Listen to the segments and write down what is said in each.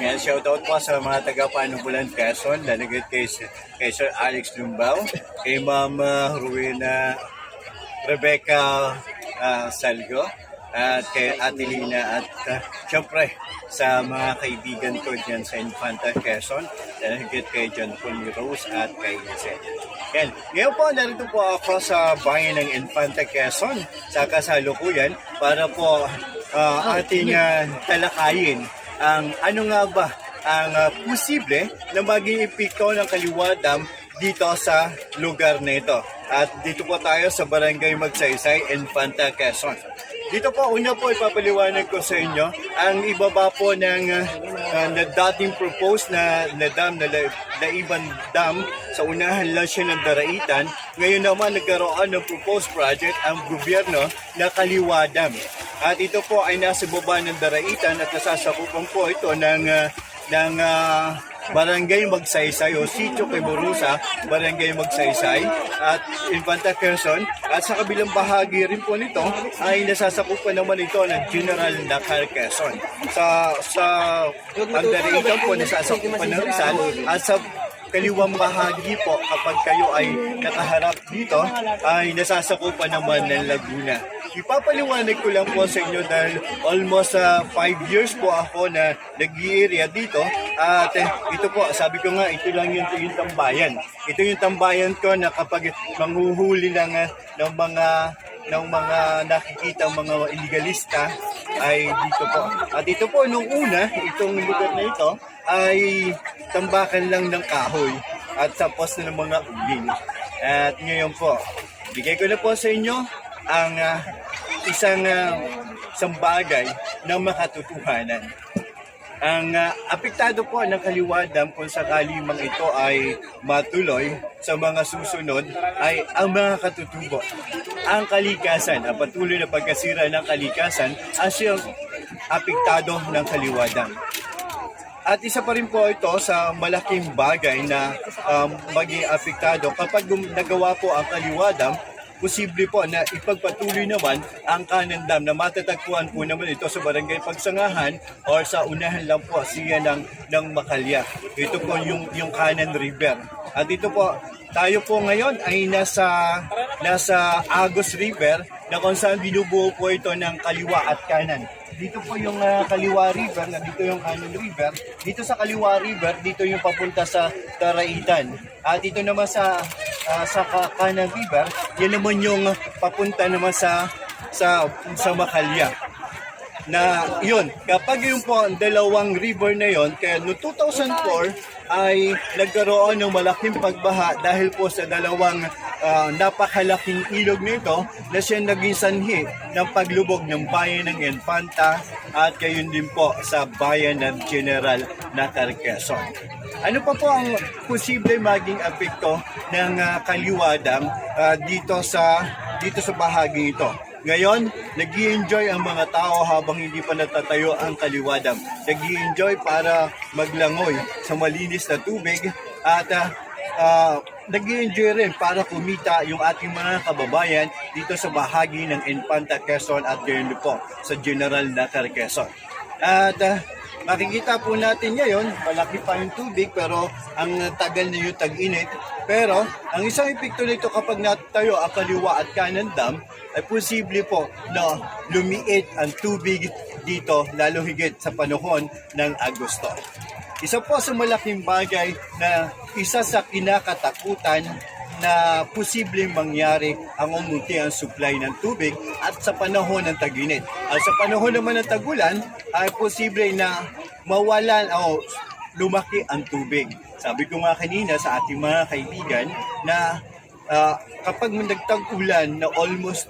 Yan, shoutout po sa mga taga-Panubulan, Quezon, lalagay kay Sir Alex Lumbao, kay Ma'am Rowena Rebecca Salgo, at kay Ate Lina, at syempre sa mga kaibigan ko dyan sa Infanta, Quezon, lalagay kay John Paul Rose at kay Lizette. Yan. Ngayon po, narito po ako sa bayan ng Infanta, Quezon sa kasalukuyan para po ating talakayin ang ano nga ba ang posible na maging epekto ng Kaliwa Dam dito sa lugar na ito. At dito po tayo sa Barangay Magsaysay, Infanta, Quezon. Dito po, una po ipapaliwanag ko sa inyo ang ibaba po ng na dating proposed na dam, na Laiban Dam. Sa unahan lang siya ng Daraitan. Ngayon naman nagkaroon ng proposed project ang gobyerno na Kaliwa Dam. At ito po ay nasa baba ng Daraitan at nasasakupan po ito ng Barangay Magsaysay o Sitio Queburusa, Barangay Magsaysay at Infanta, Quezon. At sa kabilang bahagi rin po nito ay nasasakupan naman ito ng General Nakar, Quezon. Ang Daraitan po nasasakupan ng Rizal, at sa kaliwang bahagi po kapag kayo ay nakaharap dito ay nasasakupan naman ng Laguna. Ipapaliwanag ko lang po sa inyo dahil almost 5 years po ako na nag-i-area dito, at ito po, sabi ko nga, ito lang yung tambayan. Ito yung tambayan ko na kapag manghuhuli ng mga nakikita mga illegalista ay dito po. At ito po, nung una, itong lugar na ito ay tambakan lang ng kahoy at tapos na ng mga uling. At ngayon po, bigay ko na po sa inyo ang isang bagay na makatotohanan. Ang apektado po ng Kaliwa Dam kung sakali mang ito ay matuloy sa mga susunod ay ang mga katutubo. Ang kalikasan, ang patuloy na pagkasira ng kalikasan ang siyang apektado ng Kaliwa Dam. At isa pa rin po ito sa malaking bagay na maging apektado kapag nagawa po ang Kaliwa Dam. Posible po na ipagpatuloy naman ang Kanan Dam na matatagpuan po naman ito sa Barangay Pagsangahan or sa unahan lang po siya ng Makalya. Ito po yung Kanan River. At ito po, tayo po ngayon ay nasa Agos River na kung saan binubuo po ito ng kaliwa at kanan. Dito po yung Kaliwa River, na dito yung Kanan River. Dito sa Kaliwa River, dito yung papunta sa Daraitan. At dito naman sa Kanan River, yan naman yung papunta naman sa Makalya. Na yun, kapag yun po ang dalawang river na yon, kaya no 2004 ay nagkaroon ng malaking pagbaha dahil po sa dalawang napakalaking ilog nito na siya naging sanhi ng paglubog ng bayan ng Infanta at gayon din po sa bayan ng General Nakar, Quezon. Ano pa po ang posible maging epekto ng Kaliwa Dam dito sa bahagi ito? Ngayon, nag-i-enjoy ang mga tao habang hindi pa natatayo ang Kaliwa Dam. Nag-i-enjoy para maglangoy sa malinis na tubig at nag-i-enjoy rin para kumita yung ating mga kababayan dito sa bahagi ng Infanta, Quezon at gayon po sa General Nakar, Quezon. At makikita po natin ngayon, malaki pa yung tubig pero ang tagal na yung tag-init. Pero ang isang epekto nito kapag natayo ang Kaliwa at Kanan Dam ay posible po na lumiit ang tubig dito lalo higit sa panahon ng Agosto. Isa po sa malaking bagay na isa sa kinakatakutan na posibleng mangyari ang umunti ang supply ng tubig at sa panahon ng tag-init. At sa panahon naman ng tag-ulan ay posible na mawalan o lumaki ang tubig. Sabi ko nga kanina sa ating mga kaibigan na kapag nagtag-ulan na almost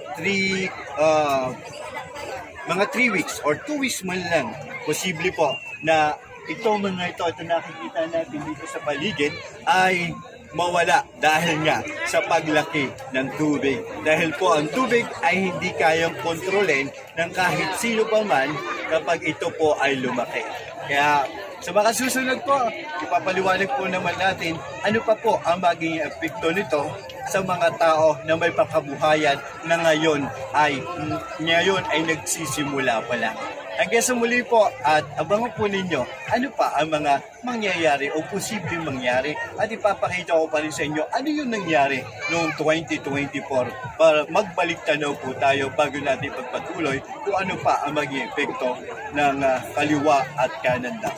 mga 3 weeks or 2 weeks man lang, posible po na ito nakikita natin dito sa paligid ay mawala dahil nga sa paglaki ng tubig. Dahil po ang tubig ay hindi kayang kontrolin ng kahit sino pa man kapag ito po ay lumaki. Kaya sa mga susunod po, ipapaliwanag po naman natin ano pa po ang magiging epekto nito sa mga tao na may pangkabuhayan na ngayon ay nagsisimula pa lang. Hanggang sa muli po at abangan po ninyo ano pa ang mga mangyayari o posibleng mangyari at ipapakita ko pa rin sa inyo ano yung nangyari noong 2024 para magbalik tanaw po tayo bago natin pagpatuloy kung ano pa ang maging epekto ng kaliwa at kanan lang.